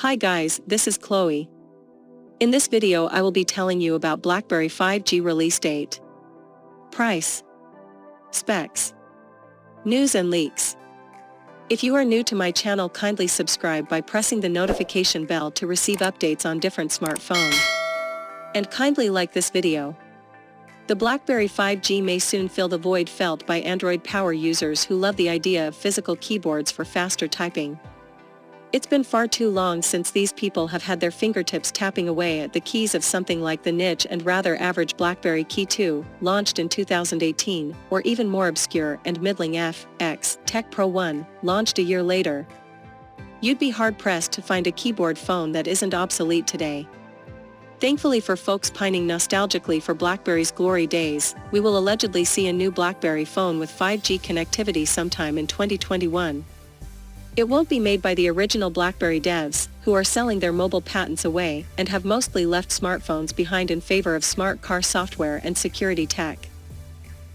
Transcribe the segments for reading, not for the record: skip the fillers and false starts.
Hi guys, this is Chloe. In this video I will be telling you about BlackBerry 5G release date, price, specs, news and leaks. If you are new to my channel, kindly subscribe by pressing the notification bell to receive updates on different smartphones. And kindly like this video. The BlackBerry 5G may soon fill the void felt by Android power users who love the idea of physical keyboards for faster typing. It's been far too long since these people have had their fingertips tapping away at the keys of something like the niche and rather average BlackBerry Key 2, launched in 2018, or even more obscure and middling FX Tech Pro 1, launched a year later. You'd be hard-pressed to find a keyboard phone that isn't obsolete today. Thankfully for folks pining nostalgically for BlackBerry's glory days, we will allegedly see a new BlackBerry phone with 5G connectivity sometime in 2021. It won't be made by the original BlackBerry devs, who are selling their mobile patents away and have mostly left smartphones behind in favor of smart car software and security tech.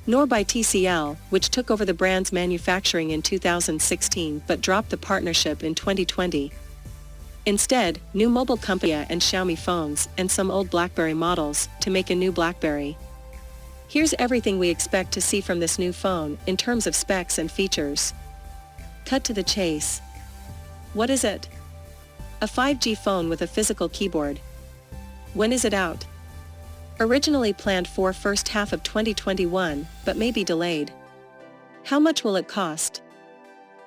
Nor by TCL, which took over the brand's manufacturing in 2016 but dropped the partnership in 2020. Instead, new mobile company and Xiaomi phones and some old BlackBerry models to make a new BlackBerry. Here's everything we expect to see from this new phone in terms of specs and features. Cut to the chase. What is it? A 5G phone with a physical keyboard. When is it out? Originally planned for first half of 2021, but may be delayed. How much will it cost?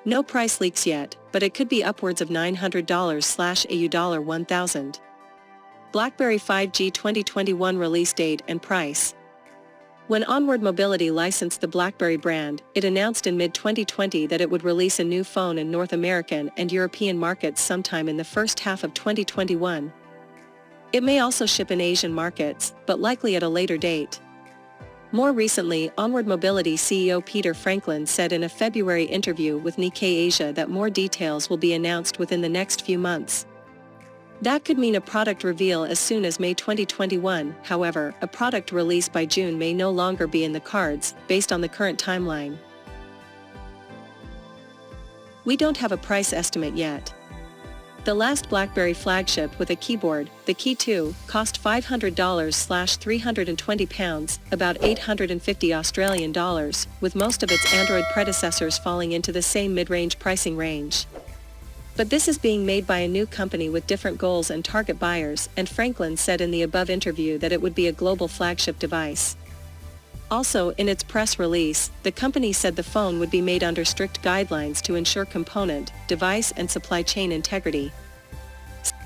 No price leaks yet, but it could be upwards of $900/AU $1,000. BlackBerry 5G 2021 release date and price. When Onward Mobility licensed the BlackBerry brand, it announced in mid-2020 that it would release a new phone in North American and European markets sometime in the first half of 2021. It may also ship in Asian markets, but likely at a later date. More recently, Onward Mobility CEO Peter Franklin said in a February interview with Nikkei Asia that more details will be announced within the next few months. That could mean a product reveal as soon as May 2021, however, a product release by June may no longer be in the cards, based on the current timeline. We don't have a price estimate yet. The last BlackBerry flagship with a keyboard, the Key 2, cost $500/320, about $850 with most of its Android predecessors falling into the same mid-range pricing range. But this is being made by a new company with different goals and target buyers, and Franklin said in the above interview that it would be a global flagship device. Also, in its press release, the company said the phone would be made under strict guidelines to ensure component, device and supply chain integrity.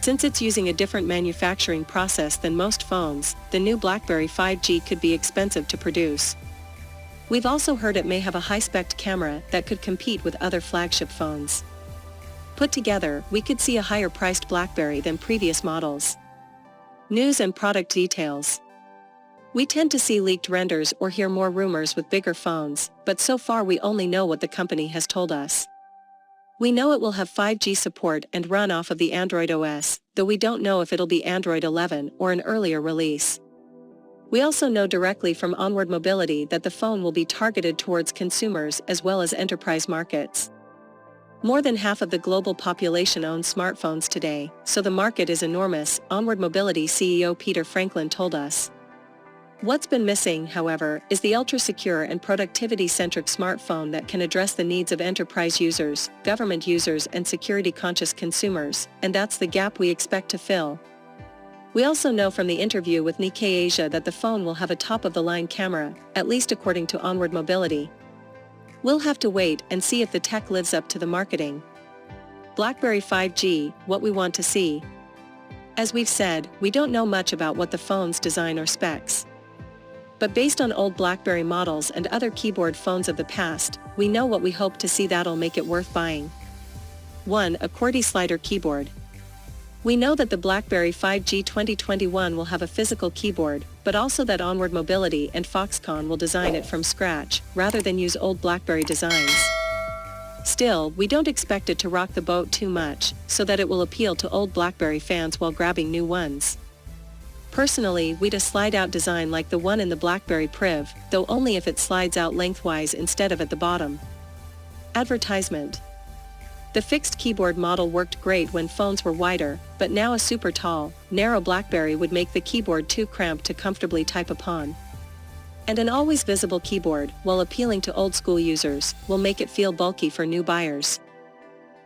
Since it's using a different manufacturing process than most phones, the new BlackBerry 5G could be expensive to produce. We've also heard it may have a high-spec camera that could compete with other flagship phones. Put together, we could see a higher-priced BlackBerry than previous models. News and product details. We tend to see leaked renders or hear more rumors with bigger phones, but so far we only know what the company has told us. We know it will have 5G support and run off of the Android OS, though we don't know if it'll be Android 11 or an earlier release. We also know directly from Onward Mobility that the phone will be targeted towards consumers as well as enterprise markets. More than half of the global population owns smartphones today, so the market is enormous, Onward Mobility CEO Peter Franklin told us. What's been missing, however, is the ultra-secure and productivity-centric smartphone that can address the needs of enterprise users, government users and security-conscious consumers, and that's the gap we expect to fill. We also know from the interview with Nikkei Asia that the phone will have a top-of-the-line camera, at least according to Onward Mobility. We'll have to wait and see if the tech lives up to the marketing. BlackBerry 5G, what we want to see. As we've said, we don't know much about what the phone's design or specs. But based on old BlackBerry models and other keyboard phones of the past, we know what we hope to see that'll make it worth buying. 1. A QWERTY slider keyboard. We know that the BlackBerry 5G 2021 will have a physical keyboard, but also that Onward Mobility and Foxconn will design it from scratch, rather than use old BlackBerry designs. Still, we don't expect it to rock the boat too much, so that it will appeal to old BlackBerry fans while grabbing new ones. Personally, we'd a slide-out design like the one in the BlackBerry Priv, though only if it slides out lengthwise instead of at the bottom. Advertisement. The fixed keyboard model worked great when phones were wider, but now a super tall, narrow BlackBerry would make the keyboard too cramped to comfortably type upon. And an always visible keyboard, while appealing to old-school users, will make it feel bulky for new buyers.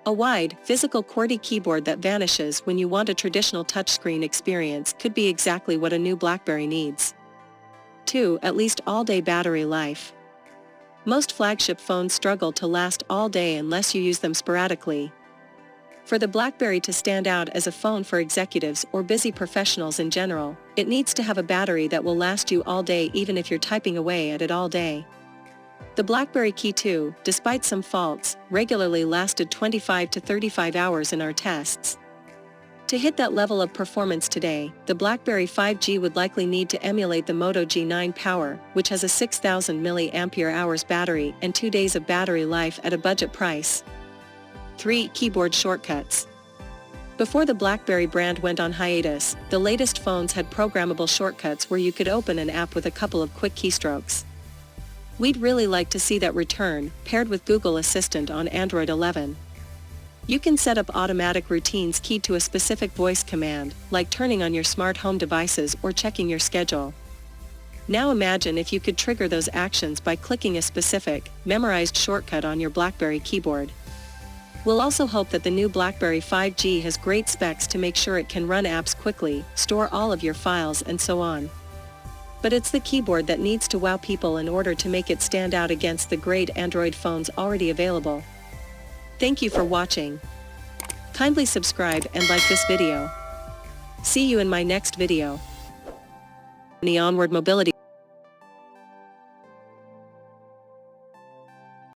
A wide, physical QWERTY keyboard that vanishes when you want a traditional touchscreen experience could be exactly what a new BlackBerry needs. 2. At least all-day battery life. Most flagship phones struggle to last all day unless you use them sporadically. For the BlackBerry to stand out as a phone for executives or busy professionals in general, it needs to have a battery that will last you all day even if you're typing away at it all day. The BlackBerry Key 2, despite some faults, regularly lasted 25 to 35 hours in our tests. To hit that level of performance today, the BlackBerry 5G would likely need to emulate the Moto G9 Power, which has a 6,000 mAh battery and 2 days of battery life at a budget price. 3. Keyboard shortcuts. Before the BlackBerry brand went on hiatus, the latest phones had programmable shortcuts where you could open an app with a couple of quick keystrokes. We'd really like to see that return, paired with Google Assistant on Android 11. You can set up automatic routines keyed to a specific voice command, like turning on your smart home devices or checking your schedule. Now imagine if you could trigger those actions by clicking a specific, memorized shortcut on your BlackBerry keyboard. We'll also hope that the new BlackBerry 5G has great specs to make sure it can run apps quickly, store all of your files and so on. But it's the keyboard that needs to wow people in order to make it stand out against the great Android phones already available. Thank you for watching. Kindly subscribe and like this video. See you in my next video. The onward mobility